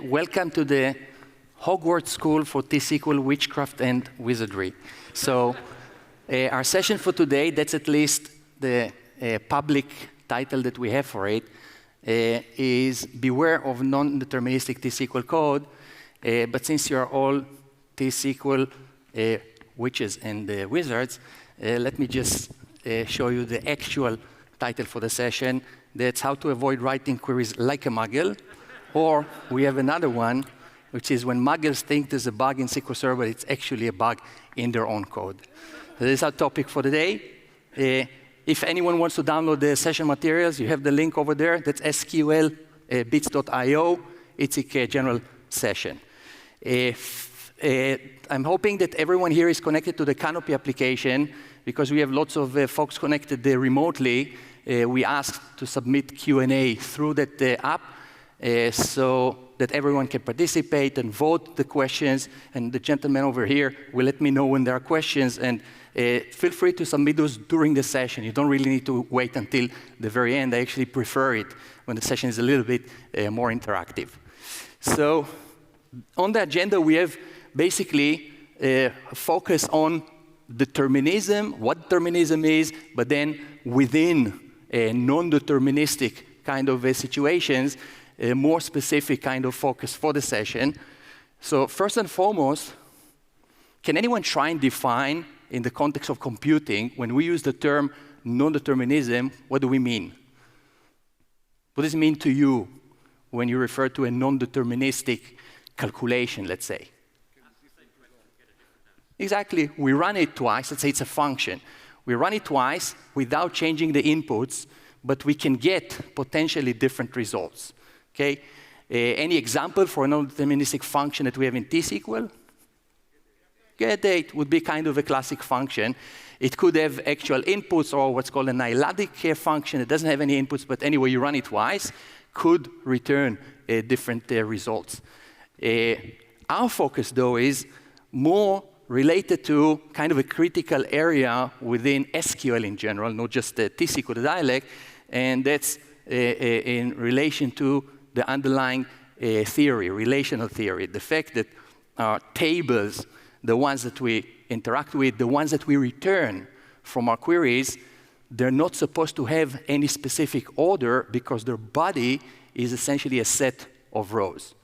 welcome to the Hogwarts School for T-SQL Witchcraft and Wizardry. So our session for today, that's at least the public title that we have for it, is Beware of Non-Deterministic T-SQL Code. But since you are all T-SQL witches and wizards, let me just show you the actual title for the session. That's How to Avoid Writing Queries Like a Muggle. Or we have another one, which is when muggles think there's a bug in SQL Server, it's actually a bug in their own code. So this is our topic for today. If anyone wants to download the session materials, you have the link over there. That's sql.bits.io. It's a general session. I'm hoping that everyone here is connected to the Canopy application, because we have lots of folks connected there remotely. We asked to submit Q&A through that app, so that everyone can participate and vote the questions. And the gentleman over here will let me know when there are questions. And feel free to submit those during the session. You don't really need to wait until the very end. I actually prefer it when the session is a little bit more interactive. So on the agenda, we have basically focus on determinism, what determinism is, but then within non-deterministic kind of situations, a more specific kind of focus for the session. So first and foremost, can anyone try and define, in the context of computing, when we use the term non-determinism, what do we mean? What does it mean to you when you refer to a non-deterministic calculation, let's say? Exactly. We run it twice. Let's say it's a function. We run it twice without changing the inputs, but we can get potentially different results. Okay? Any example for a non-deterministic function that we have in T-SQL? GetDate would be kind of a classic function. It could have actual inputs, or what's called a nailadik function. It doesn't have any inputs, but anyway, you run it twice, could return different results. Our focus, though, is more related to kind of a critical area within SQL in general, not just the T-SQL dialect, and that's in relation to the underlying theory, relational theory, the fact that our tables, the ones that we interact with, the ones that we return from our queries, they're not supposed to have any specific order because their body is essentially a set of rows.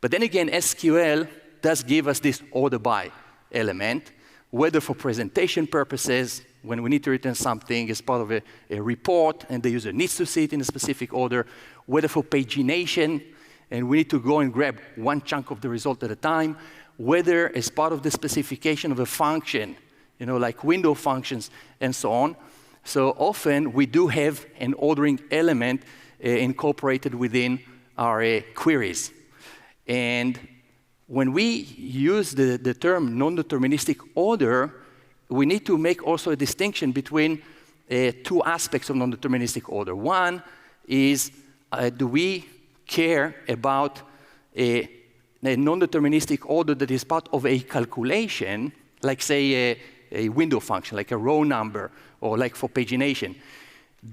But then again, SQL does give us this order by element, whether for presentation purposes, when we need to return something as part of a report and the user needs to see it in a specific order, whether for pagination and we need to go and grab one chunk of the result at a time, whether as part of the specification of a function, like window functions and so on. So often we do have an ordering element incorporated within our queries. And when we use the term non-deterministic order, we need to make also a distinction between two aspects of non-deterministic order. One is, do we care about a non-deterministic order that is part of a calculation, like say a window function, like a row number, or like for pagination?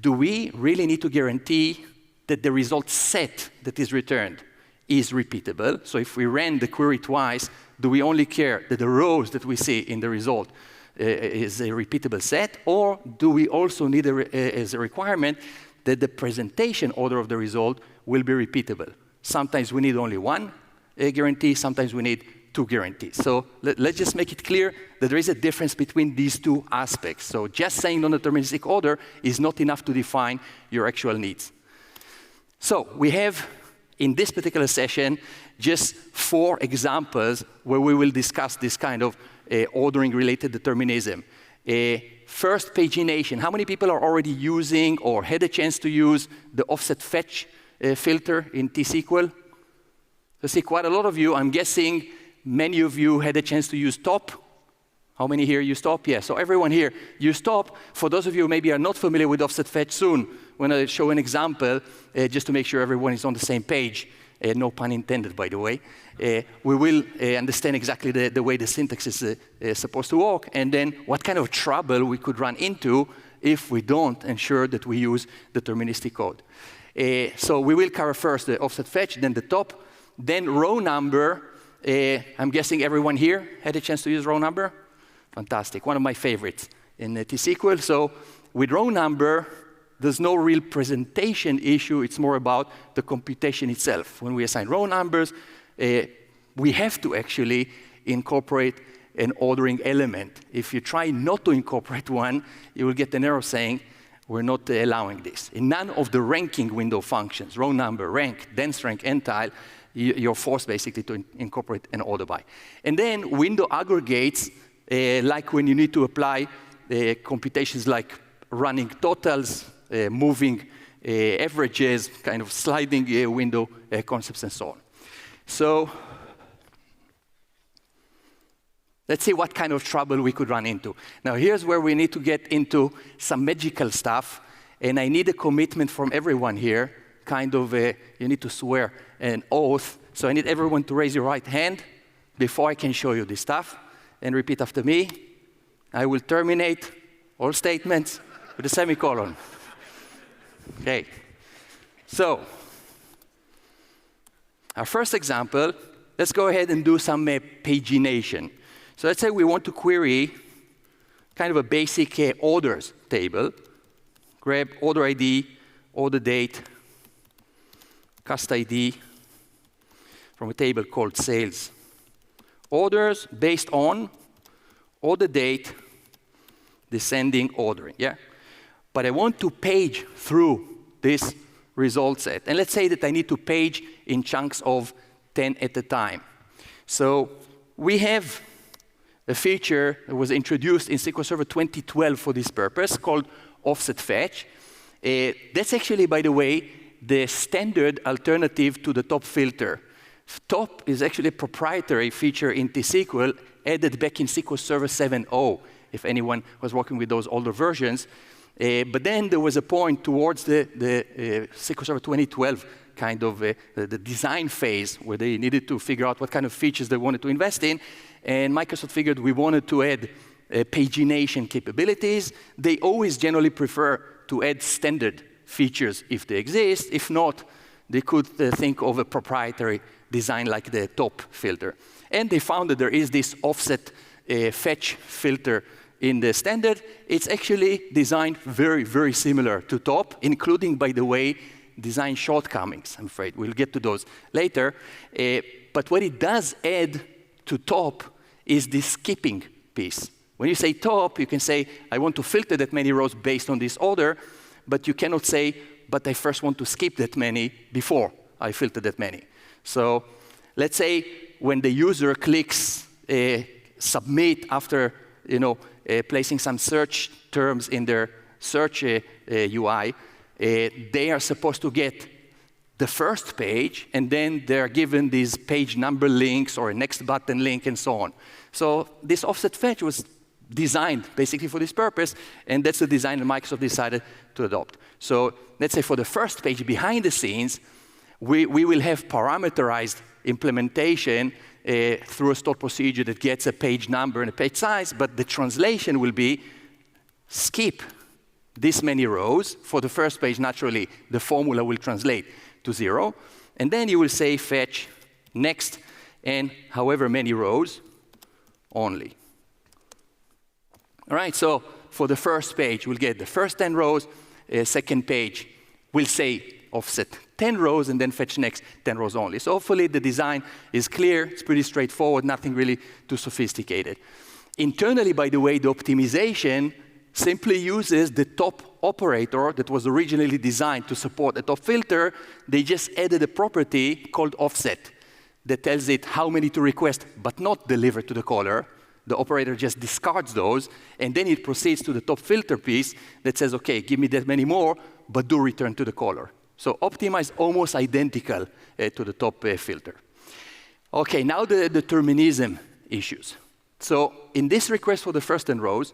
Do we really need to guarantee that the result set that is returned is repeatable? So if we ran the query twice, do we only care that the rows that we see in the result is a repeatable set, or do we also need as a requirement that the presentation order of the result will be repeatable? Sometimes we need only one guarantee, sometimes we need two guarantees. So let's just make it clear that there is a difference between these two aspects. So just saying non-deterministic order is not enough to define your actual needs. So we have, in this particular session, just 4 examples where we will discuss this kind of ordering-related determinism. First, pagination. How many people are already using or had a chance to use the offset fetch filter in T-SQL? I see quite a lot of you. I'm guessing many of you had a chance to use top. How many here use top? Yeah, so everyone here use top. For those of you who maybe are not familiar with offset fetch, soon, when I show an example, just to make sure everyone is on the same page, no pun intended, by the way, we will understand exactly the way the syntax is supposed to work, and then what kind of trouble we could run into if we don't ensure that we use deterministic code. So we will cover first the offset fetch, then the top. Then row number, I'm guessing everyone here had a chance to use row number? Fantastic, one of my favorites in T-SQL. So with row number, there's no real presentation issue. It's more about the computation itself. When we assign row numbers, we have to actually incorporate an ordering element. If you try not to incorporate one, you will get an error saying, we're not allowing this. In none of the ranking window functions, row number, rank, dense rank, entile, you're forced basically to incorporate an order by. And then window aggregates, like when you need to apply computations like running totals, moving averages, kind of sliding window concepts, and so on. So let's see what kind of trouble we could run into. Now, here's where we need to get into some magical stuff, and I need a commitment from everyone here, kind of you need to swear an oath. So I need everyone to raise your right hand before I can show you this stuff, and repeat after me. I will terminate all statements with a semicolon. Okay. So our first example, let's go ahead and do some pagination. So let's say we want to query kind of a basic orders table. Grab order ID, order date, cust ID from a table called sales. Orders based on order date, descending ordering, yeah? But I want to page through this result set. And let's say that I need to page in chunks of 10 at a time. So we have a feature that was introduced in SQL Server 2012 for this purpose called offset fetch. That's actually, by the way, the standard alternative to the top filter. Top is actually a proprietary feature in T-SQL added back in SQL Server 7.0, if anyone was working with those older versions. But then there was a point towards the SQL Server 2012 kind of the design phase where they needed to figure out what kind of features they wanted to invest in. And Microsoft figured we wanted to add pagination capabilities. They always generally prefer to add standard features if they exist. If not, they could think of a proprietary design like the top filter. And they found that there is this offset fetch filter in the standard. It's actually designed very, very similar to top, including, by the way, design shortcomings. I'm afraid we'll get to those later. But what it does add to top is this skipping piece. When you say top, you can say, I want to filter that many rows based on this order, but you cannot say, but I first want to skip that many before I filter that many. So let's say when the user clicks submit after placing some search terms in their search UI, they are supposed to get the first page, and then they're given these page number links or a next button link and so on. So this offset fetch was designed basically for this purpose, and that's the design that Microsoft decided to adopt. So let's say for the first page behind the scenes, we will have parameterized implementation through a stored procedure that gets a page number and a page size, but the translation will be skip this many rows. For the first page, naturally, the formula will translate to 0. And then you will say fetch next and however many rows only. All right, so for the first page, we'll get the first 10 rows. Second page, we'll say offset 10 rows and then fetch next 10 rows only. So hopefully the design is clear. It's pretty straightforward, nothing really too sophisticated. Internally, by the way, the optimization simply uses the top operator that was originally designed to support a top filter. They just added a property called offset that tells it how many to request but not deliver to the caller. The operator just discards those, and then it proceeds to the top filter piece that says, OK, give me that many more, but do return to the caller. So optimize almost identical to the top filter. OK, now the determinism issues. So in this request for the first 10 rows,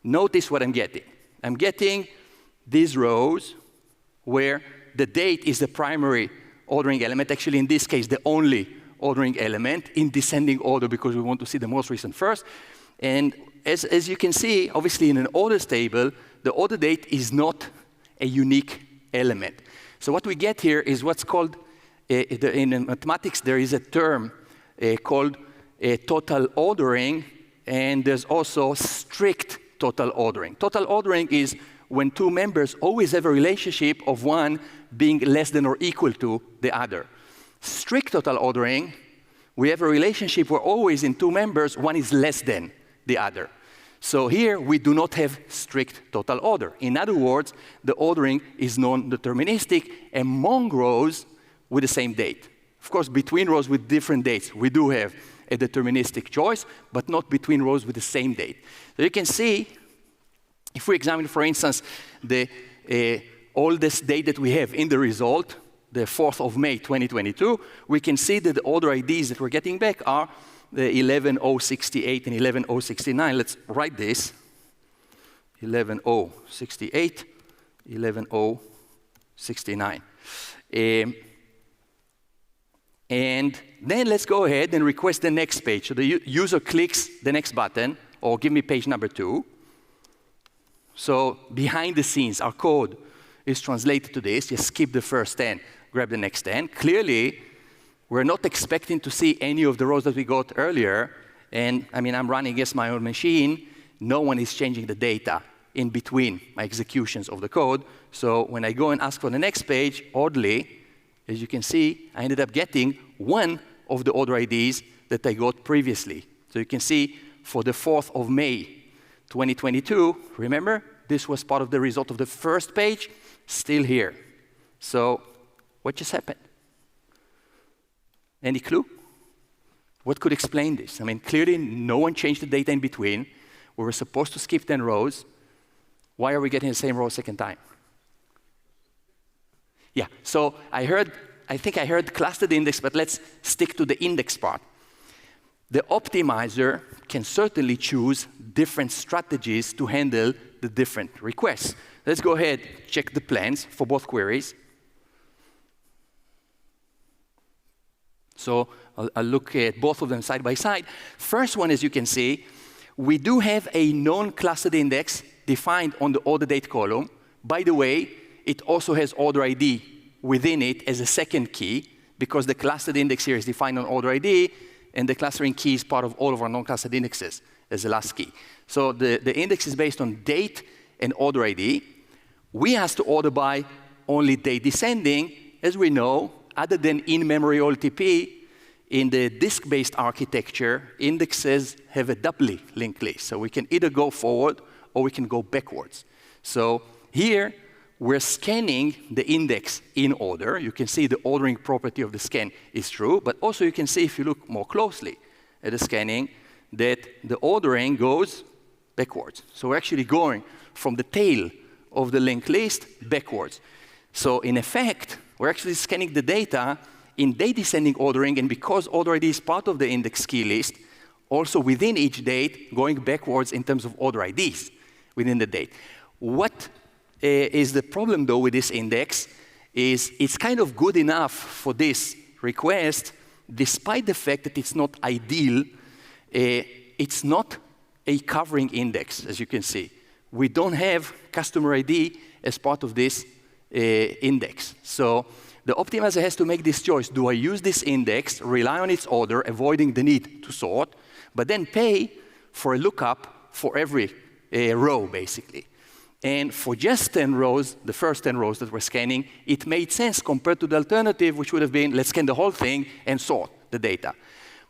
notice what I'm getting. I'm getting these rows where the date is the primary ordering element. Actually, in this case, the only ordering element in descending order because we want to see the most recent first. And as you can see, obviously in an orders table, the order date is not a unique element. So what we get here is what's called in mathematics, there is a term called total ordering, and there's also strict total ordering. Total ordering is when two members always have a relationship of one being less than or equal to the other. Strict total ordering, we have a relationship where always in two members, one is less than the other. So here, we do not have strict total order. In other words, the ordering is non-deterministic among rows with the same date. Of course, between rows with different dates, we do have a deterministic choice, but not between rows with the same date. So you can see, if we examine, for instance, the oldest date that we have in the result, the 4th of May, 2022, we can see that the order IDs that we're getting back are the 11068 and 11069. Let's write this. 11068, 11069. And then let's go ahead and request the next page. So the user clicks the next button, or give me page number 2. So behind the scenes, our code is translated to this. Just skip the first 10, grab the next 10. Clearly, we're not expecting to see any of the rows that we got earlier. And I mean, I'm running against my own machine. No one is changing the data in between my executions of the code. So when I go and ask for the next page, oddly, as you can see, I ended up getting one of the order IDs that I got previously. So you can see for the 4th of May, 2022, remember, this was part of the result of the first page, still here. So what just happened? Any clue? What could explain this? I mean, clearly no one changed the data in between. We were supposed to skip 10 rows. Why are we getting the same row a second time? Yeah, so I think I heard clustered index, but let's stick to the index part. The optimizer can certainly choose different strategies to handle the different requests. Let's go ahead, check the plans for both queries. So I'll look at both of them side by side. First one, as you can see, we do have a non-clustered index defined on the order date column. By the way, it also has order ID within it as a second key, because the clustered index here is defined on order ID, and the clustering key is part of all of our non-clustered indexes as the last key. So the index is based on date and order ID. We asked to order by only date descending. As we know, other than in-memory OLTP, in the disk-based architecture, indexes have a doubly linked list. So we can either go forward or we can go backwards. So here, we're scanning the index in order. You can see the ordering property of the scan is true, but also you can see, if you look more closely at the scanning, that the ordering goes backwards. So we're actually going from the tail of the linked list backwards. So in effect, we're actually scanning the data in date descending ordering, and because order ID is part of the index key list, also within each date, going backwards in terms of order IDs within the date. What is the problem, though, with this index is it's kind of good enough for this request, despite the fact that it's not ideal. It's not a covering index, as you can see. We don't have customer ID as part of this index. So the optimizer has to make this choice. Do I use this index, rely on its order, avoiding the need to sort, but then pay for a lookup for every row, basically? And for just 10 rows, the first 10 rows that we're scanning, it made sense compared to the alternative, which would have been, let's scan the whole thing and sort the data.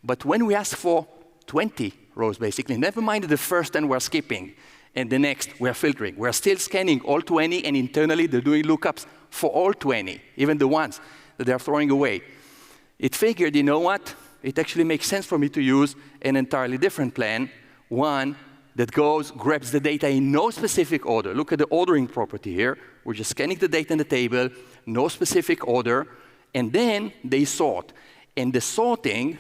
But when we ask for 20 rows, basically, never mind the first 10 we're skipping, and the next we're filtering. We're still scanning all 20, and internally they're doing lookups for all 20, even the ones that they're throwing away. It figured, you know what? It actually makes sense for me to use an entirely different plan, one that grabs the data in no specific order. Look at the ordering property here. We're just scanning the data in the table, no specific order, and then they sort. And the sorting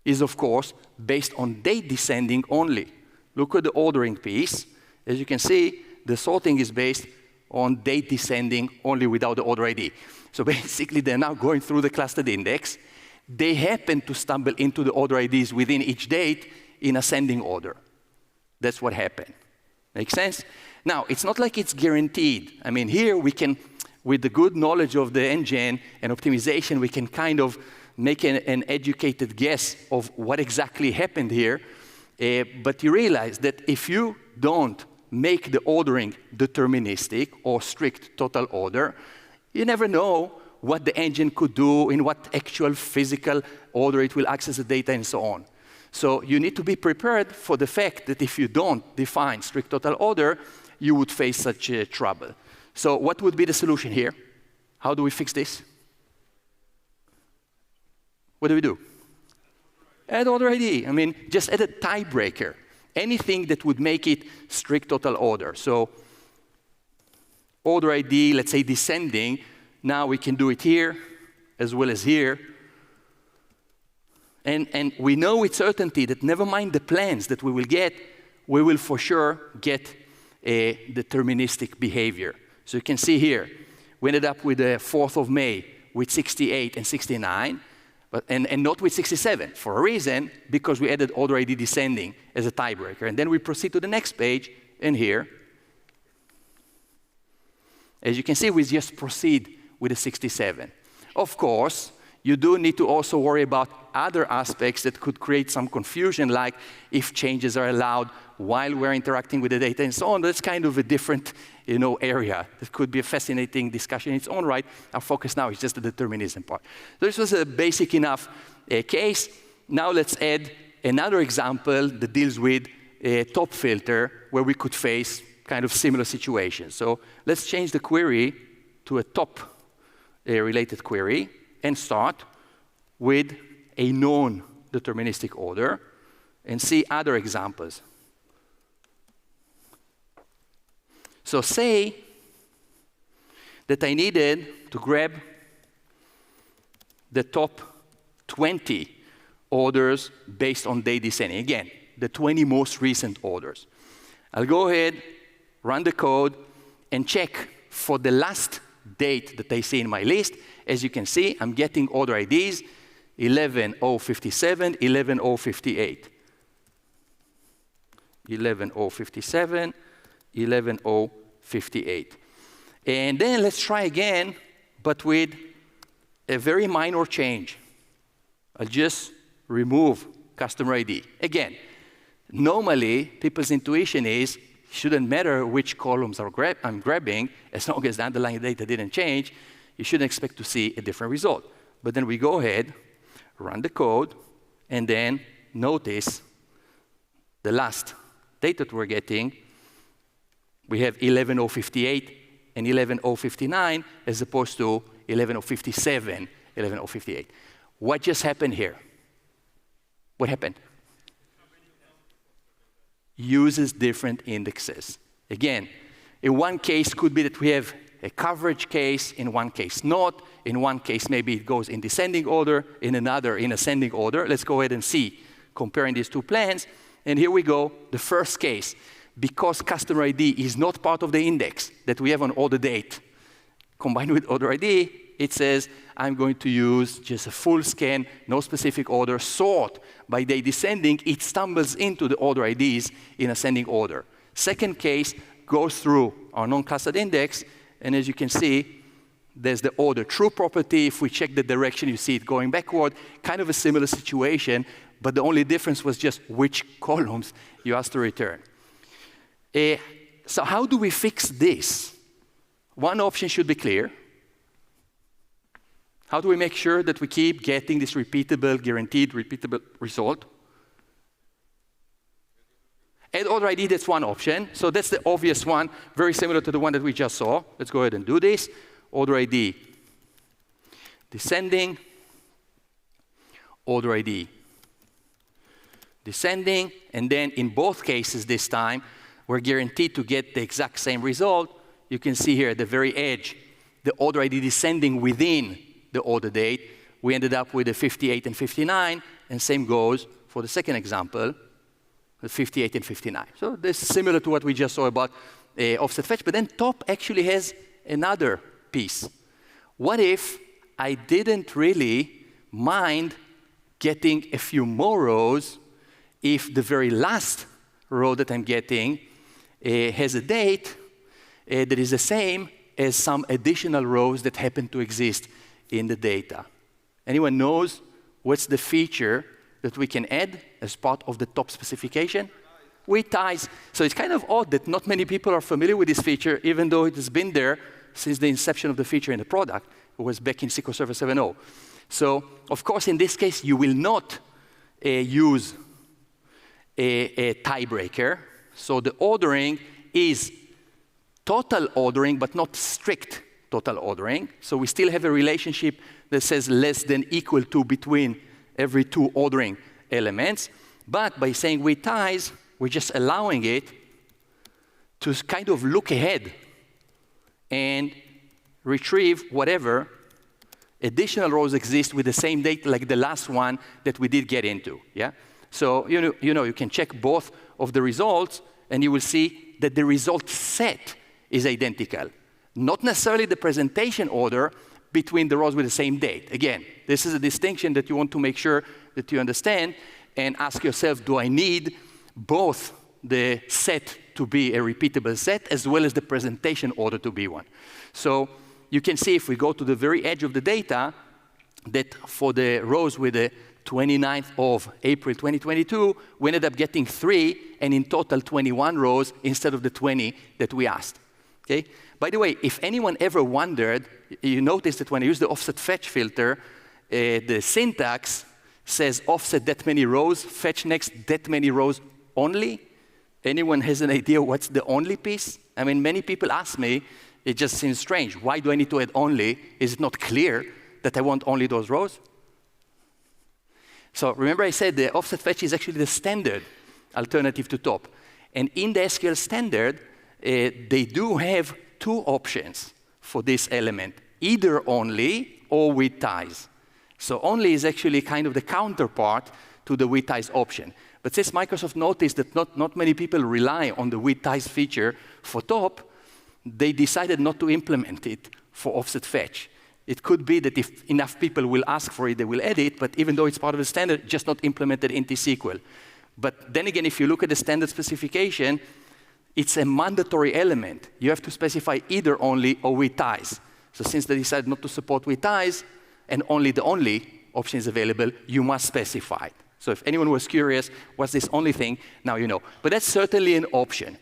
is, of course, based on date descending only. Look at the ordering piece. As you can see, the sorting is based on date descending only without the order ID. So basically, they're now going through the clustered index. They happen to stumble into the order IDs within each date in ascending order. That's what happened. Make sense? Now, it's not like it's guaranteed. I mean, here we can with the good knowledge of the engine and optimization, we can kind of make an educated guess of what exactly happened here. But you realize that if you don't make the ordering deterministic or strict total order, you never know what the engine could do, in what actual physical order it will access the data, and so on. So you need to be prepared for the fact that if you don't define strict total order, you would face such trouble. So what would be the solution here? How do we fix this? What do? Add order ID. I mean, just add a tiebreaker. Anything that would make it strict total order. So order ID, let's say descending, now we can do it here as well as here. And we know with certainty that never mind the plans that we will get, we will for sure get a deterministic behavior. So you can see here, we ended up with the 4th of May with 68 and 69, and not with 67, for a reason, because we added order ID descending as a tiebreaker. And then we proceed to the next page, and here, as you can see, we just proceed with the 67. Of course, you do need to also worry about other aspects that could create some confusion, like if changes are allowed while we're interacting with the data and so on. That's kind of a different area. It could be a fascinating discussion in its own right. Our focus now is just the determinism part. So this was a basic enough case. Now let's add another example that deals with a top filter where we could face kind of similar situations. So let's change the query to a top related query and start with a non-deterministic order and see other examples. So say that I needed to grab the top 20 orders based on date descending. Again, the 20 most recent orders. I'll go ahead, run the code, and check for the last date that I see in my list. As you can see, I'm getting order IDs 11057, 11058. 11057, 11058. And then let's try again, but with a very minor change. I'll just remove customer ID. Again, normally, people's intuition is, shouldn't matter which columns I'm grabbing, as long as the underlying data didn't change, you shouldn't expect to see a different result. But then we go ahead, run the code, and then notice the last data that we're getting. We have 11058 and 11059 as opposed to 11057, 11058. What just happened here? What happened? Uses different indexes. Again, in one case could be that we have a coverage case, in one case not. In one case, maybe it goes in descending order, in another in ascending order. Let's go ahead and see, comparing these two plans. And here we go, the first case. Because customer ID is not part of the index that we have on order date, combined with order ID, it says, I'm going to use just a full scan, no specific order, sort by date descending. It stumbles into the order IDs in ascending order. Second case goes through our non-clustered index, and as you can see, there's the order true property. If we check the direction, you see it going backward. Kind of a similar situation, but the only difference was just which columns you asked to return. So how do we fix this? One option should be clear. How do we make sure that we keep getting this repeatable, guaranteed repeatable result? Add order ID, that's one option. So that's the obvious one, very similar to the one that we just saw. Let's go ahead and do this. Order ID descending, order ID descending, and then in both cases this time, we're guaranteed to get the exact same result. You can see here at the very edge, the order ID descending within the order date. We ended up with a 58 and 59, and same goes for the second example, the 58 and 59. So this is similar to what we just saw about offset fetch, but then top actually has another piece. What if I didn't really mind getting a few more rows if the very last row that I'm getting has a date that is the same as some additional rows that happen to exist in the data. Anyone knows what's the feature that we can add as part of the top specification? With ties. So it's kind of odd that not many people are familiar with this feature, even though it has been there since the inception of the feature in the product. It was back in SQL Server 7.0. So, of course, in this case, you will not use a tiebreaker. So the ordering is total ordering, but not strict total ordering. So we still have a relationship that says less than equal to between every two ordering elements. But by saying with ties, we're just allowing it to kind of look ahead and retrieve whatever additional rows exist with the same date, like the last one that we did get into. Yeah? So you can check both of the results, and you will see that the result set is identical. Not necessarily the presentation order between the rows with the same date. Again, this is a distinction that you want to make sure that you understand and ask yourself, do I need both the set to be a repeatable set as well as the presentation order to be one? So you can see if we go to the very edge of the data that for the rows with the 29th of April 2022, we ended up getting 3 and in total 21 rows instead of the 20 that we asked. Okay? By the way, if anyone ever wondered, you notice that when I use the offset fetch filter, the syntax says offset that many rows, fetch next that many rows only. Anyone has an idea what's the only piece? I mean, many people ask me, it just seems strange. Why do I need to add only? Is it not clear that I want only those rows? So remember I said the offset fetch is actually the standard alternative to top. And in the SQL standard, they do have 2 options for this element, either only or with ties. So only is actually kind of the counterpart to the with ties option. But since Microsoft noticed that not many people rely on the with ties feature for top, they decided not to implement it for offset fetch. It could be that if enough people will ask for it, they will add it, but even though it's part of the standard, just not implemented in T-SQL. But then again, if you look at the standard specification, it's a mandatory element. You have to specify either only or with ties. So since they decided not to support with ties, and only the only option is available, you must specify it. So if anyone was curious, what's this only thing, now you know. But that's certainly an option.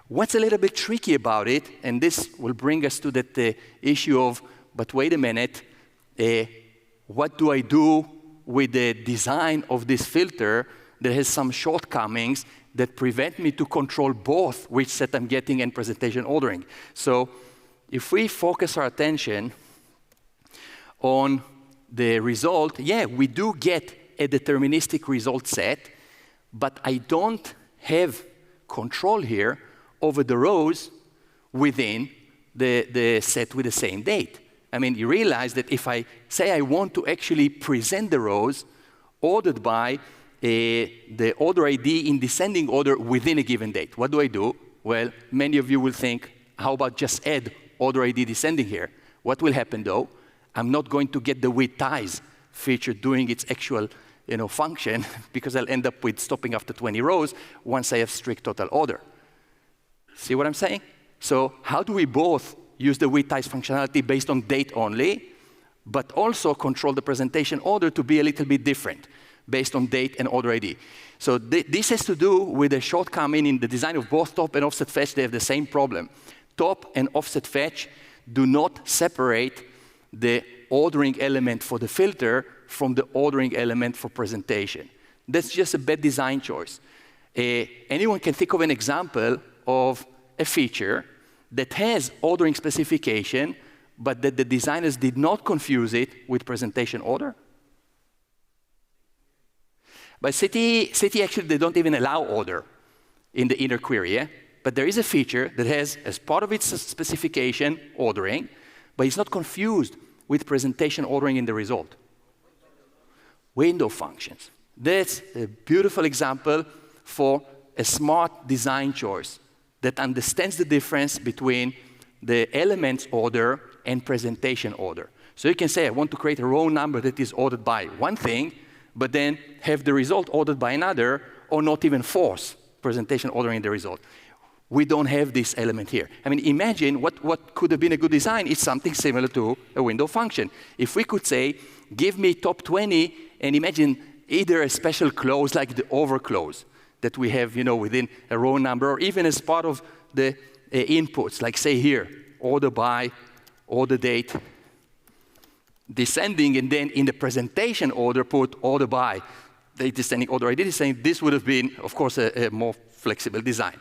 What's a little bit tricky about it, and this will bring us to that issue of, but wait a minute, what do I do with the design of this filter that has some shortcomings that prevent me to control both which set I'm getting and presentation ordering? So if we focus our attention on the result, yeah, we do get a deterministic result set, but I don't have control here over the rows within the set with the same date. I mean, you realize that if I say I want to actually present the rows ordered by the order ID in descending order within a given date, what do I do? Well, many of you will think, how about just add order ID descending here? What will happen though? I'm not going to get the with ties feature doing its actual function because I'll end up with stopping after 20 rows once I have strict total order. See what I'm saying? So how do we both use the with ties functionality based on date only, but also control the presentation order to be a little bit different based on date and order ID? So this has to do with a shortcoming in the design of both top and offset fetch. They have the same problem. Top and offset fetch do not separate the ordering element for the filter from the ordering element for presentation. That's just a bad design choice. Anyone can think of an example of a feature that has ordering specification, but that the designers did not confuse it with presentation order? But City actually, they don't even allow order in the inner query, yeah? But there is a feature that has, as part of its specification, ordering, but it's not confused with presentation ordering in the result. Window functions. That's a beautiful example for a smart design choice that understands the difference between the elements order and presentation order. So you can say, I want to create a row number that is ordered by one thing, but then have the result ordered by another, or not even force presentation ordering the result. we don't have this element here. I mean, imagine what could have been a good design is something similar to a window function. If we could say, give me top 20, and imagine either a special clause like the over clause that we have, within a row number, or even as part of the inputs, like say here, order by, order date, descending, and then in the presentation order, put order by, date descending, order ID descending. This would have been, of course, a more flexible design.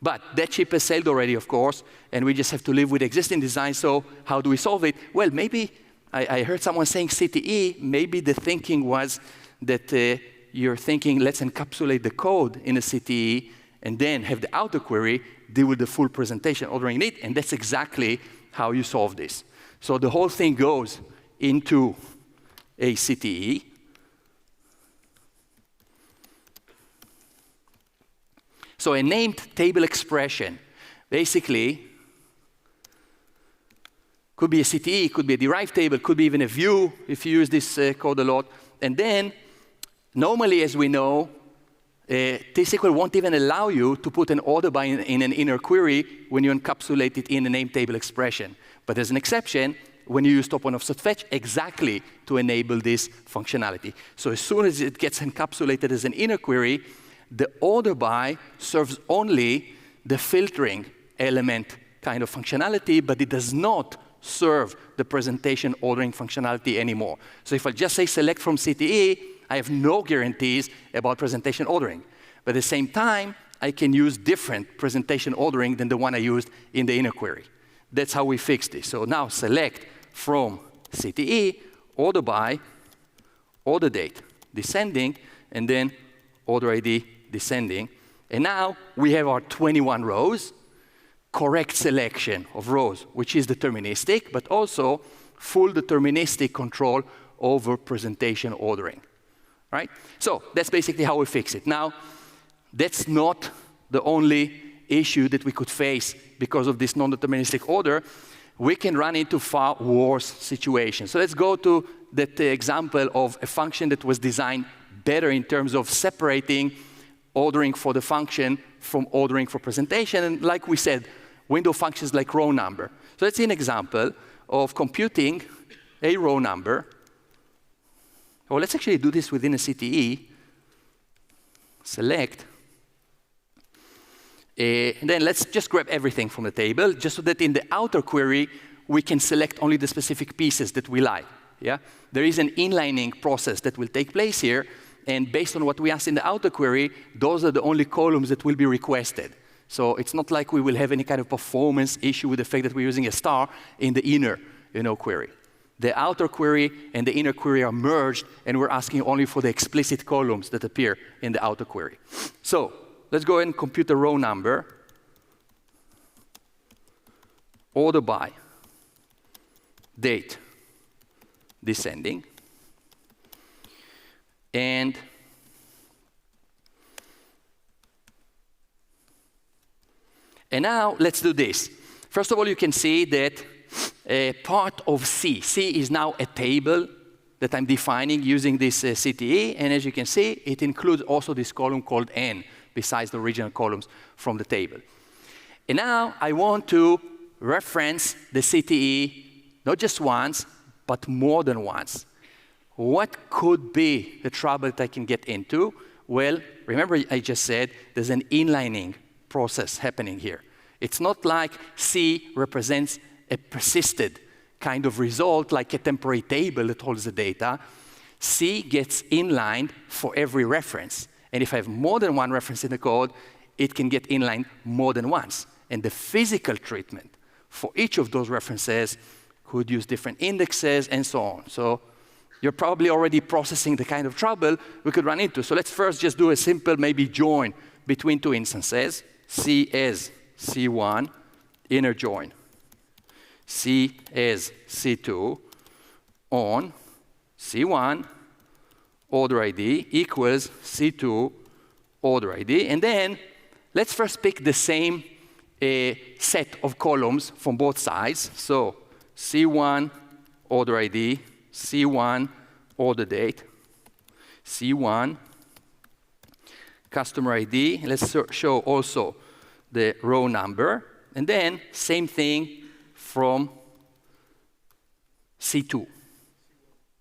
But that ship has sailed already, of course, and we just have to live with existing design. So how do we solve it? Well, maybe I heard someone saying CTE. Maybe the thinking was that you're thinking, let's encapsulate the code in a CTE and then have the outer query deal with the full presentation ordering it, and that's exactly how you solve this. So the whole thing goes into a CTE. So a named table expression, basically, could be a CTE, could be a derived table, could be even a view if you use this code a lot. And then, normally, as we know, T-SQL won't even allow you to put an order by in an inner query when you encapsulate it in a named table expression. But there's an exception when you use top on offset fetch exactly to enable this functionality. So as soon as it gets encapsulated as an inner query, the order by serves only the filtering element kind of functionality, but it does not serve the presentation ordering functionality anymore. So if I just say select from CTE, I have no guarantees about presentation ordering. But at the same time, I can use different presentation ordering than the one I used in the inner query. That's how we fix this. So now select from CTE, order by, order date, descending, and then order ID descending. And now we have our 21 rows, correct selection of rows, which is deterministic, but also full deterministic control over presentation ordering, right? So that's basically how we fix it. Now, that's not the only issue that we could face because of this non-deterministic order. We can run into far worse situations. So let's go to that example of a function that was designed better in terms of separating ordering for the function from ordering for presentation. And like we said, window functions like row number. So let's see an example of computing a row number. Or let's actually do this within a CTE. Select. And then let's just grab everything from the table, just so that in the outer query, we can select only the specific pieces that we like. Yeah? There is an inlining process that will take place here. And based on what we asked in the outer query, those are the only columns that will be requested. So it's not like we will have any kind of performance issue with the fact that we're using a star in the inner query. The outer query and the inner query are merged, and we're asking only for the explicit columns that appear in the outer query. So let's go ahead and compute the row number. Order by, date, descending. And now let's do this. First of all, you can see that part of C is now a table that I'm defining using this CTE. And as you can see, it includes also this column called N, besides the original columns from the table. And now I want to reference the CTE not just once, but more than once. What could be the trouble that I can get into? Well, remember I just said there's an inlining process happening here. It's not like C represents a persisted kind of result, like a temporary table that holds the data. C gets inlined for every reference. And if I have more than one reference in the code, it can get inlined more than once. And the physical treatment for each of those references could use different indexes and so on. So you're probably already processing the kind of trouble we could run into. So let's first just do a simple maybe join between two instances. C as C1, inner join. C as C2, on C1, order ID equals C2, order ID. And then let's first pick the same set of columns from both sides. So C1, order ID, C1, order date, C1, customer ID. Let's show also the row number, and then same thing from C2,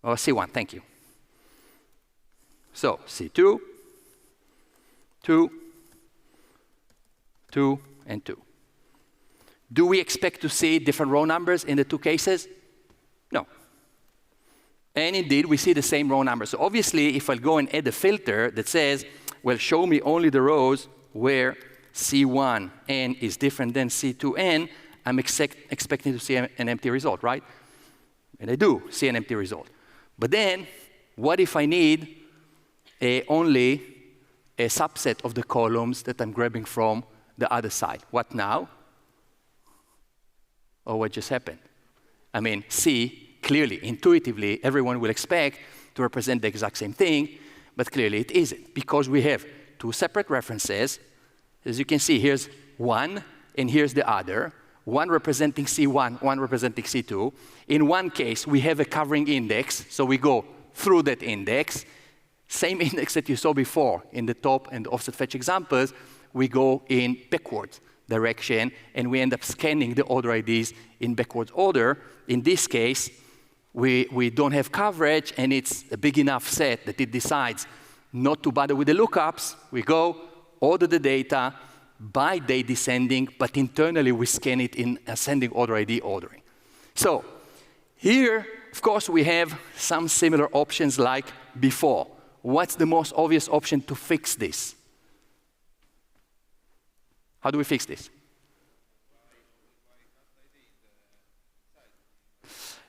or C1, thank you. So C2, 2, 2, and 2. Do we expect to see different row numbers in the two cases? No. And indeed, we see the same row number. So obviously, if I go and add a filter that says, well, show me only the rows where C1n is different than C2n, I'm expecting to see an empty result, right? And I do see an empty result. But then, what if I need only a subset of the columns that I'm grabbing from the other side? What now? Or what just happened? I mean, C, clearly, intuitively, everyone will expect to represent the exact same thing, but clearly it isn't, because we have two separate references. As you can see, here's one, and here's the other. One representing C1, one representing C2. In one case, we have a covering index, so we go through that index. Same index that you saw before in the top and offset fetch examples, we go in backwards direction, and we end up scanning the order IDs in backwards order. In this case, we don't have coverage, and it's a big enough set that it decides not to bother with the lookups. We go, order the data by date descending, but internally we scan it in ascending order ID ordering. So here, of course, we have some similar options like before. What's the most obvious option to fix this? How do we fix this?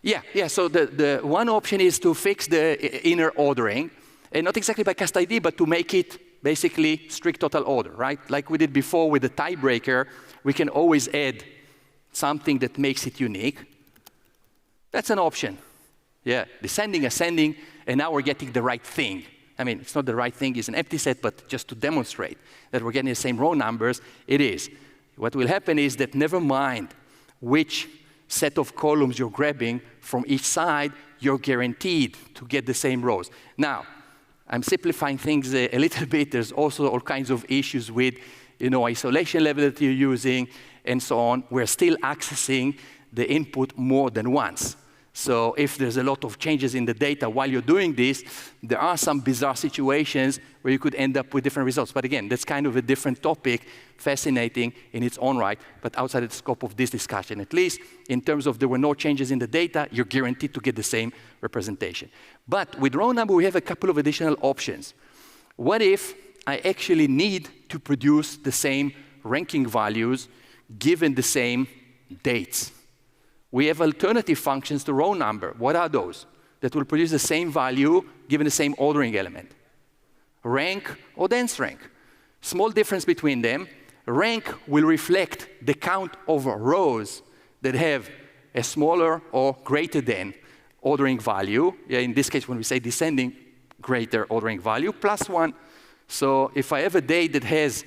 Yeah, so the one option is to fix the inner ordering, and not exactly by cast ID, but to make it basically strict total order, right? Like we did before with the tiebreaker, we can always add something that makes it unique. That's an option. Yeah, descending, ascending, and now we're getting the right thing. I mean, it's not the right thing, it's an empty set, but just to demonstrate that we're getting the same row numbers, it is. What will happen is that never mind which set of columns you're grabbing from each side, you're guaranteed to get the same rows. Now, I'm simplifying things a little bit. There's also all kinds of issues with, isolation level that you're using and so on. We're still accessing the input more than once. So if there's a lot of changes in the data while you're doing this, there are some bizarre situations where you could end up with different results. But again, that's kind of a different topic, fascinating in its own right, but outside the scope of this discussion. At least in terms of there were no changes in the data, you're guaranteed to get the same representation. But with row number, we have a couple of additional options. What if I actually need to produce the same ranking values given the same dates? We have alternative functions to row number. What are those? That will produce the same value given the same ordering element. Rank or dense rank. Small difference between them. Rank will reflect the count of rows that have a smaller or greater than ordering value. Yeah, in this case, when we say descending, greater ordering value, +1. So if I have a date that has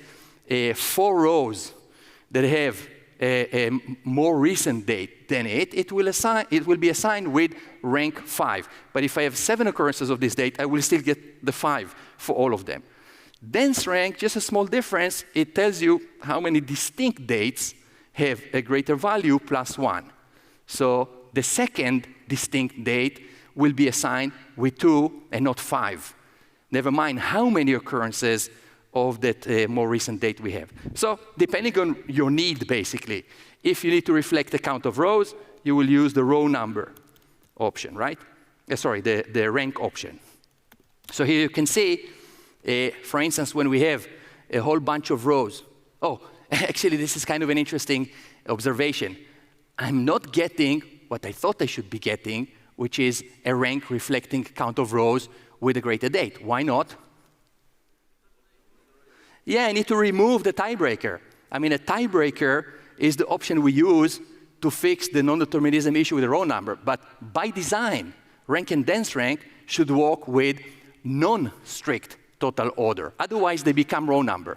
4 rows that have a more recent date than it will be assigned with rank 5. But if I have 7 occurrences of this date, I will still get the 5 for all of them. Dense rank, just a small difference, it tells you how many distinct dates have a greater value +1. So the second distinct date will be assigned with 2 and not 5. Never mind how many occurrences of that more recent date we have. So depending on your need, basically, if you need to reflect the count of rows, you will use the row number option, right? The rank option. So here you can see, for instance, when we have a whole bunch of rows. Oh, actually, this is kind of an interesting observation. I'm not getting what I thought I should be getting, which is a rank reflecting count of rows with a greater date. Why not? Yeah, I need to remove the tiebreaker. I mean, a tiebreaker is the option we use to fix the non-determinism issue with the row number. But by design, rank and dense rank should work with non-strict total order. Otherwise, they become row number.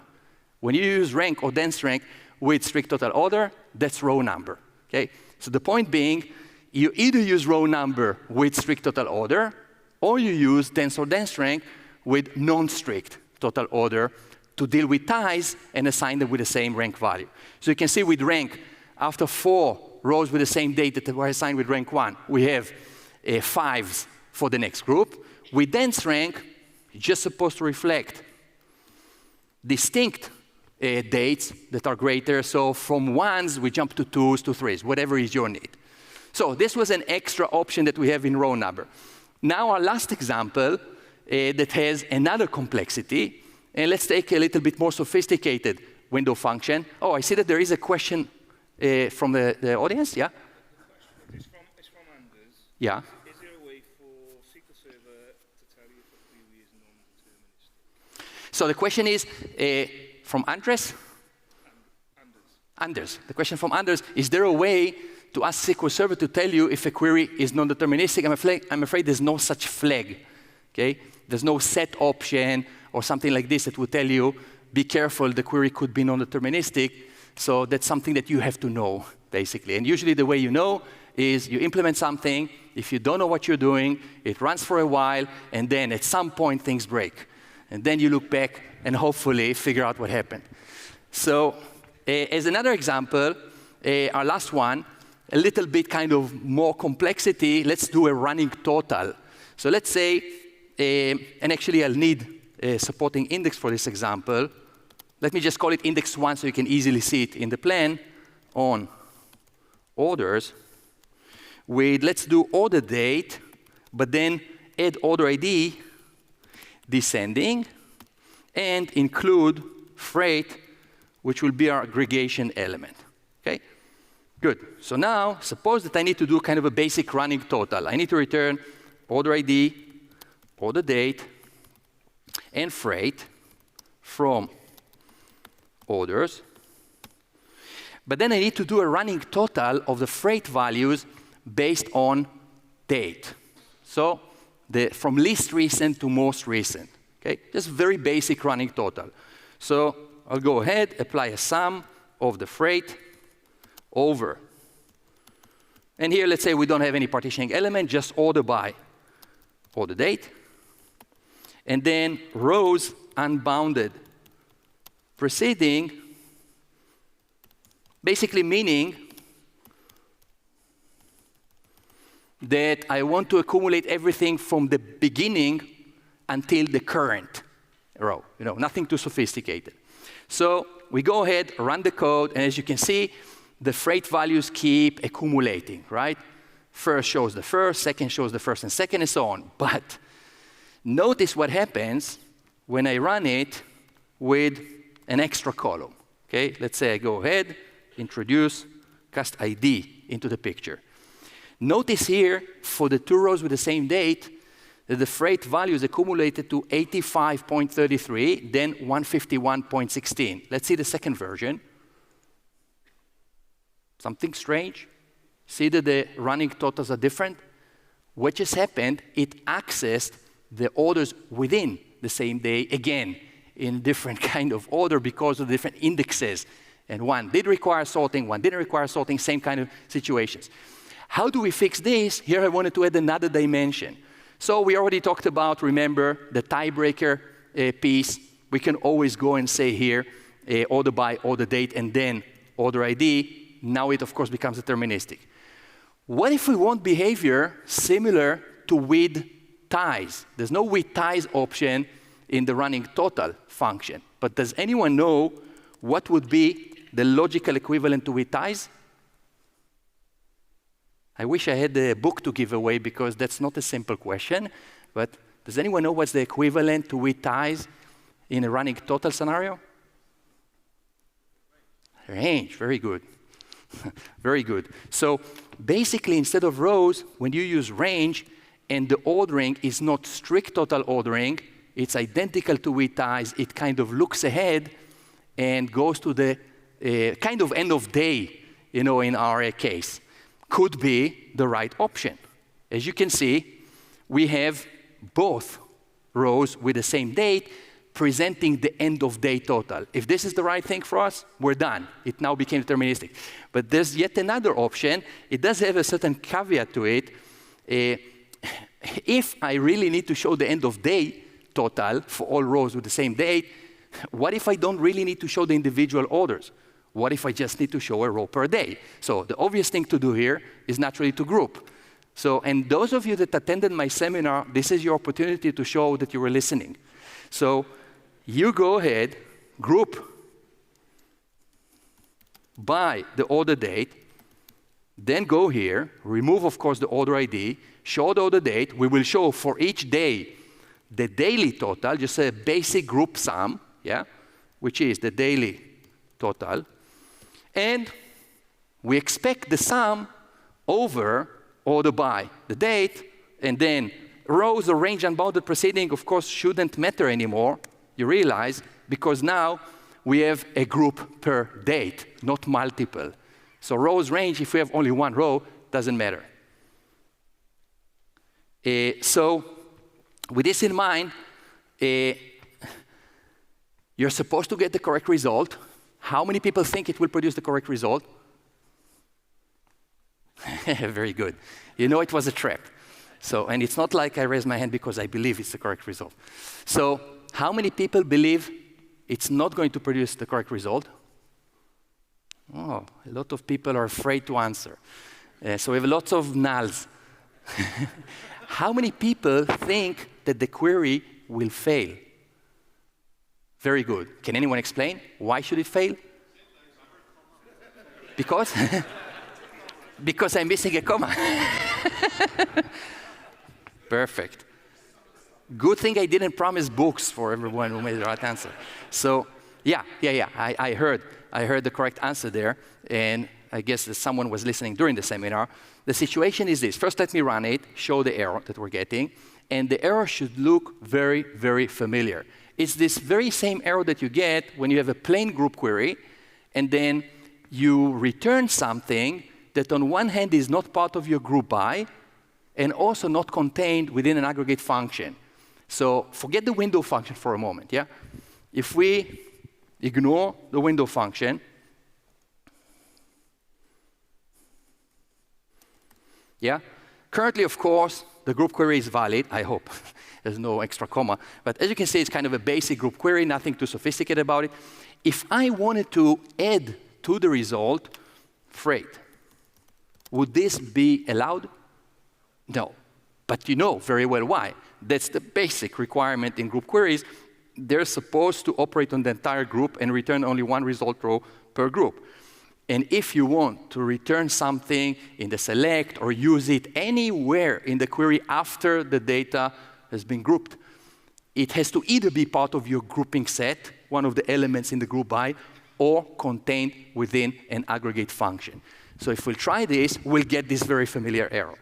When you use rank or dense rank with strict total order, that's row number. Okay? So the point being, you either use row number with strict total order, or you use dense or dense rank with non-strict total order to deal with ties and assign them with the same rank value. So you can see with rank, after 4 rows with the same date that were assigned with rank 1, we have 5s for the next group. With dense rank, it's just supposed to reflect distinct dates that are greater. So from 1s, we jump to 2s, to 3s, whatever is your need. So this was an extra option that we have in row number. Now our last example that has another complexity. And let's take a little bit more sophisticated window function. Oh, I see that there is a question from the audience, yeah? It's from Anders. Yeah. Is there a way for SQL Server to tell you if a query is non-deterministic? So the question is from Andres? Anders. Anders. The question from Anders, is there a way to ask SQL Server to tell you if a query is non-deterministic? I'm afraid there's no such flag, okay? There's no set option or something like this that will tell you, be careful, the query could be non-deterministic. So that's something that you have to know, basically. And usually the way you know is you implement something. If you don't know what you're doing, it runs for a while, and then at some point things break. And then you look back and hopefully figure out what happened. So as another example, our last one, a little bit kind of more complexity, let's do a running total. So let's say, and actually I'll need a supporting index for this example. Let me just call it index 1 so you can easily see it in the plan on orders with, let's do order date, but then add order ID descending and include freight, which will be our aggregation element, okay? Good, so now suppose that I need to do kind of a basic running total. I need to return order ID, order date, and freight from orders. But then I need to do a running total of the freight values based on date. So from least recent to most recent, okay? Just very basic running total. So I'll go ahead, apply a sum of the freight over. And here, let's say we don't have any partitioning element, just order by order date. And then rows unbounded preceding, basically meaning that I want to accumulate everything from the beginning until the current row. You know, nothing too sophisticated. So we go ahead, run the code, and as you can see, the freight values keep accumulating, right? First shows the first, second shows the first and second, and so on. But notice what happens when I run it with an extra column, okay? Let's say I go ahead, introduce cast ID into the picture. Notice here, for the 2 rows with the same date, that the freight value is accumulated to 85.33, then 151.16. Let's see the second version. Something strange? See that the running totals are different? What just happened, it accessed the orders within the same day, again, in different kind of order because of different indexes. And one did require sorting, one didn't require sorting, same kind of situations. How do we fix this? Here I wanted to add another dimension. So we already talked about, remember, the tiebreaker piece. We can always go and say here, order by order date and then order ID. Now it, of course, becomes deterministic. What if we want behavior similar to with ties? There's no with ties option in the running total function. But does anyone know what would be the logical equivalent to with ties? I wish I had a book to give away because that's not a simple question. But does anyone know what's the equivalent to with ties in a running total scenario? Range, very good. Very good. So basically, instead of rows, when you use range and the ordering is not strict total ordering, it's identical to with ties, it kind of looks ahead and goes to the kind of end of day, you know, in our case. Could be the right option. As you can see, we have both rows with the same date presenting the end of day total. If this is the right thing for us, we're done. It now became deterministic. But there's yet another option. It does have a certain caveat to it. If I really need to show the end of day total for all rows with the same date, what if I don't really need to show the individual orders? What if I just need to show a row per day? So the obvious thing to do here is naturally to group. So, and those of you that attended my seminar, this is your opportunity to show that you were listening. So you go ahead, group by the order date, then go here, remove, of course, the order ID, show the order date. We will show for each day the daily total, just a basic group sum, yeah, which is the daily total. And we expect the sum over order by the date, and then rows or range unbounded preceding, of course, shouldn't matter anymore, you realize, because now we have a group per date, not multiple. So rows range, if we have only one row, doesn't matter. So with this in mind, you're supposed to get the correct result. How many people think it will produce the correct result? Very good. You know it was a trap. So, and it's not like I raised my hand because I believe it's the correct result. So how many people believe it's not going to produce the correct result? Oh, a lot of people are afraid to answer. So we have lots of nulls. How many people think that the query will fail? Very good. Can anyone explain? Why should it fail? Because? Because I'm missing a comma. Perfect. Good thing I didn't promise books for everyone who made the right answer. So, yeah. I heard the correct answer there, and I guess that someone was listening during the seminar. The situation is this. First, let me run it, show the error that we're getting, and the error should look very, very familiar. It's this very same error that you get when you have a plain group query, and then you return something that on one hand is not part of your group by, and also not contained within an aggregate function. So forget the window function for a moment, yeah? If we ignore the window function, yeah? Currently, of course, the group query is valid, I hope. There's no extra comma. But as you can see, it's kind of a basic group query, nothing too sophisticated about it. If I wanted to add to the result freight, would this be allowed? No. But you know very well why. That's the basic requirement in group queries. They're supposed to operate on the entire group and return only one result row per group. And if you want to return something in the select or use it anywhere in the query after the data has been grouped, it has to either be part of your grouping set, one of the elements in the group by, or contained within an aggregate function. So if we'll try this, we'll get this very familiar error.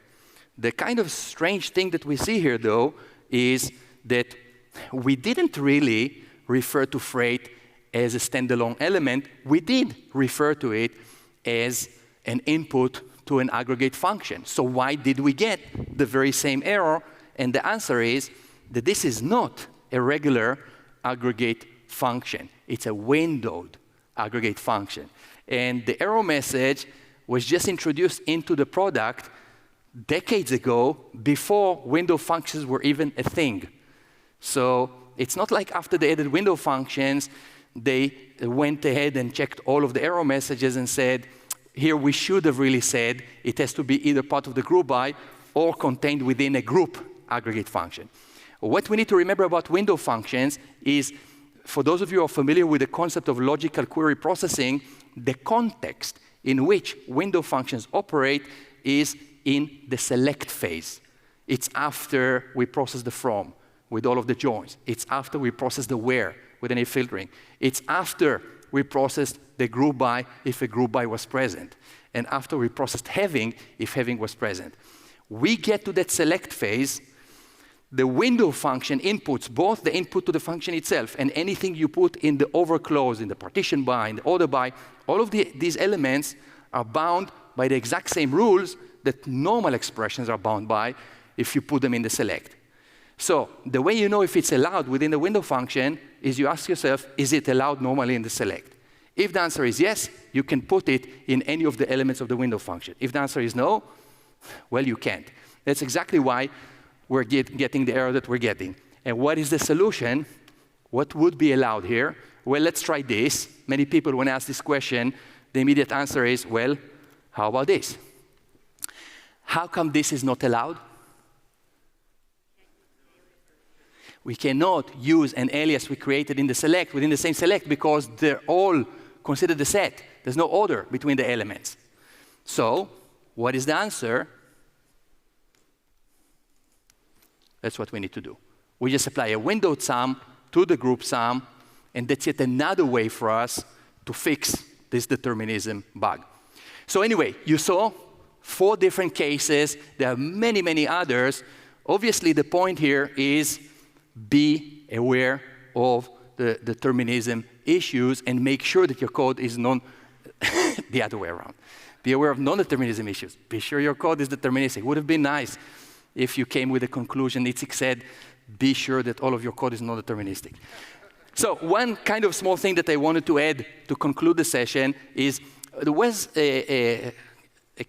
The kind of strange thing that we see here, though, is that we didn't really refer to freight as a standalone element. We did refer to it as an input to an aggregate function. So why did we get the very same error? And the answer is that this is not a regular aggregate function. It's a windowed aggregate function. And the error message was just introduced into the product decades ago, before window functions were even a thing. So it's not like after they added window functions, they went ahead and checked all of the error messages and said, here we should have really said it has to be either part of the group by or contained within a group aggregate function. What we need to remember about window functions is, for those of you who are familiar with the concept of logical query processing, the context in which window functions operate is in the select phase. It's after we process the from with all of the joins. It's after we process the where with any filtering. It's after we processed the group by if a group by was present. And after we processed having if having was present. We get to that select phase. The window function inputs both the input to the function itself and anything you put in the overclose, in the partition by, in the order by. All of these elements are bound by the exact same rules that normal expressions are bound by if you put them in the select. So the way you know if it's allowed within the window function is you ask yourself, is it allowed normally in the select? If the answer is yes, you can put it in any of the elements of the window function. If the answer is no, well, you can't. That's exactly why we're getting the error that we're getting. And what is the solution? What would be allowed here? Well, let's try this. Many people, when asked this question, the immediate answer is, well, how about this? How come this is not allowed? We cannot use an alias we created in the select within the same select because they're all considered the set. There's no order between the elements. So, what is the answer? That's what we need to do. We just apply a windowed sum to the group sum, and that's yet another way for us to fix this determinism bug. So anyway, you saw 4 different cases. There are many, many others. Obviously, the point here is be aware of the determinism issues and make sure that your code is the other way around. Be aware of non-determinism issues. Be sure your code is deterministic. It would have been nice if you came with a conclusion. Itzik said, be sure that all of your code is non-deterministic. So one kind of small thing that I wanted to add to conclude the session is there was a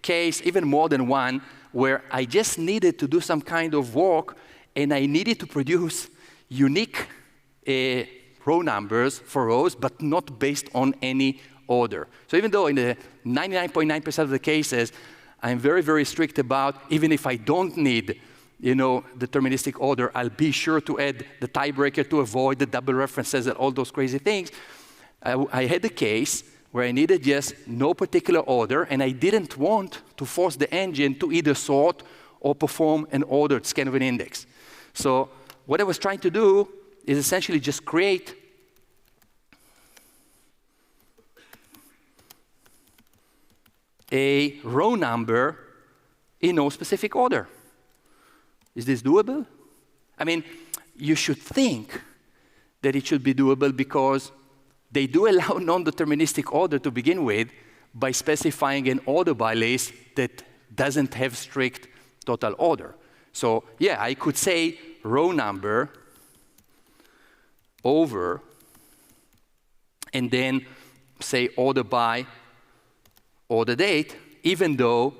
case, even more than one, where I just needed to do some kind of work and I needed to produce unique row numbers for rows, but not based on any order. So even though in the 99.9% of the cases, I'm very, very strict about, even if I don't need deterministic order, I'll be sure to add the tiebreaker to avoid the double references and all those crazy things. I had a case where I needed just no particular order, and I didn't want to force the engine to either sort or perform an ordered scan of an index. So what I was trying to do is essentially just create a row number in no specific order. Is this doable? I mean, you should think that it should be doable because they do allow non-deterministic order to begin with by specifying an order by list that doesn't have strict total order. So yeah, I could say row number over and then say order by order date, even though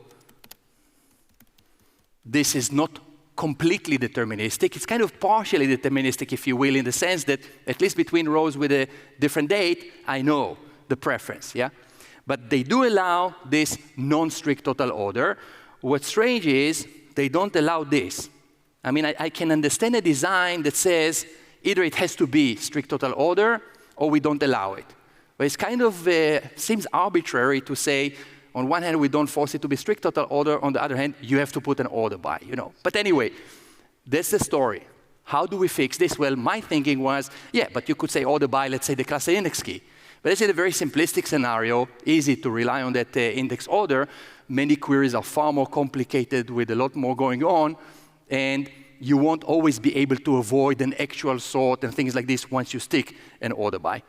this is not completely deterministic. It's kind of partially deterministic, if you will, in the sense that at least between rows with a different date, I know the preference, yeah? But they do allow this non-strict total order. What's strange is they don't allow this. I mean, I can understand a design that says either it has to be strict total order or we don't allow it. But it's kind of seems arbitrary to say, on one hand, we don't force it to be strict total order. On the other hand, you have to put an order by, But anyway, that's the story. How do we fix this? Well, my thinking was, yeah, but you could say order by, let's say, the class index key. But let's say a very simplistic scenario, easy to rely on that index order. Many queries are far more complicated with a lot more going on, and you won't always be able to avoid an actual sort and things like this once you stick an order by.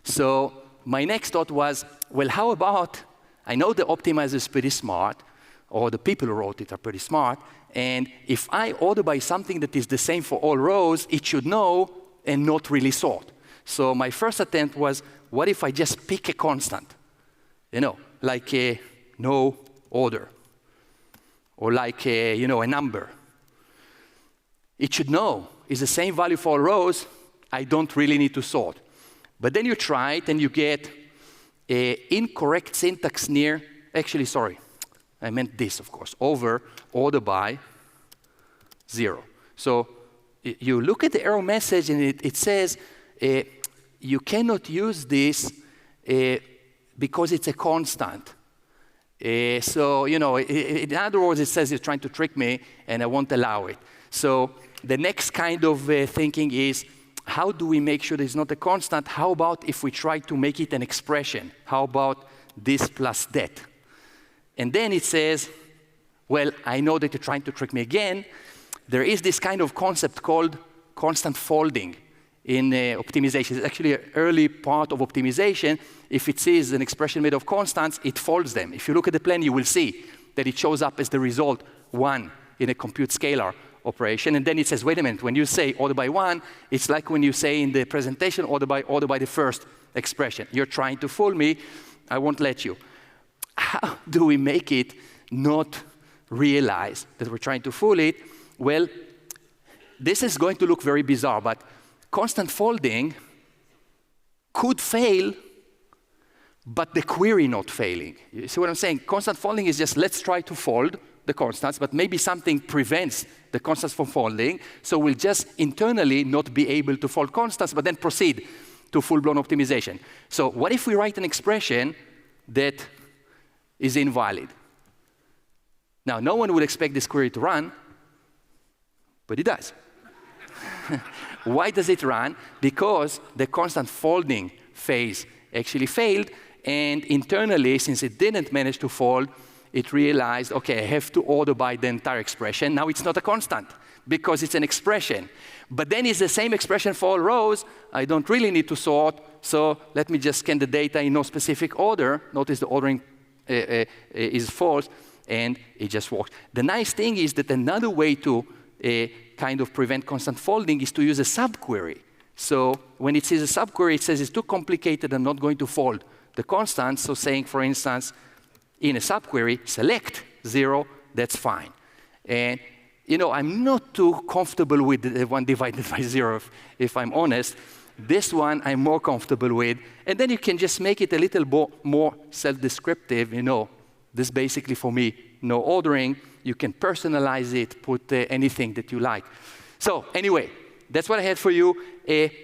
So my next thought was, well, how about, I know the optimizer is pretty smart, or the people who wrote it are pretty smart, and if I order by something that is the same for all rows, it should know and not really sort. So my first attempt was, what if I just pick a constant? Like a no order, or like a number. It should know it's the same value for all rows. I don't really need to sort. But then you try it and you get incorrect syntax near, actually, sorry, I meant this, of course, over order by 0. So you look at the error message and it says you cannot use this because it's a constant. So, in other words, it says you're trying to trick me and I won't allow it. So the next kind of thinking is, how do we make sure that it's not a constant? How about if we try to make it an expression? How about this plus that? And then it says, well, I know that you're trying to trick me again. There is this kind of concept called constant folding in optimization. It's actually an early part of optimization. If it sees an expression made of constants, it folds them. If you look at the plan, you will see that it shows up as the result 1 in a compute scalar operation, and then it says, wait a minute, when you say order by 1, it's like when you say in the presentation order by the first expression. You're trying to fool me, I won't let you. How do we make it not realize that we're trying to fool it? Well, this is going to look very bizarre, but constant folding could fail, but the query not failing. You see what I'm saying? Constant folding is just, let's try to fold the constants, but maybe something prevents the constants from folding, so we'll just internally not be able to fold constants, but then proceed to full-blown optimization. So what if we write an expression that is invalid? Now, no one would expect this query to run, but it does. Why does it run? Because the constant folding phase actually failed, and internally, since it didn't manage to fold, it realized, okay, I have to order by the entire expression. Now it's not a constant, because it's an expression. But then it's the same expression for all rows. I don't really need to sort, so let me just scan the data in no specific order. Notice the ordering is false, and it just works. The nice thing is that another way to kind of prevent constant folding is to use a subquery. So when it says a subquery, it says it's too complicated, I'm not going to fold the constants. So saying, for instance, in a subquery, select 0, that's fine. And you know, I'm not too comfortable with the 1 divided by 0, if I'm honest. This one I'm more comfortable with. And then you can just make it a little more self-descriptive. You know, this basically for me, no ordering. You can personalize it, put anything that you like. So anyway, that's what I had for you.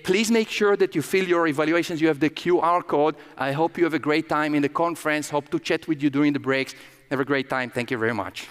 Please make sure that you fill your evaluations. You have the QR code. I hope you have a great time in the conference. Hope to chat with you during the breaks. Have a great time. Thank you very much.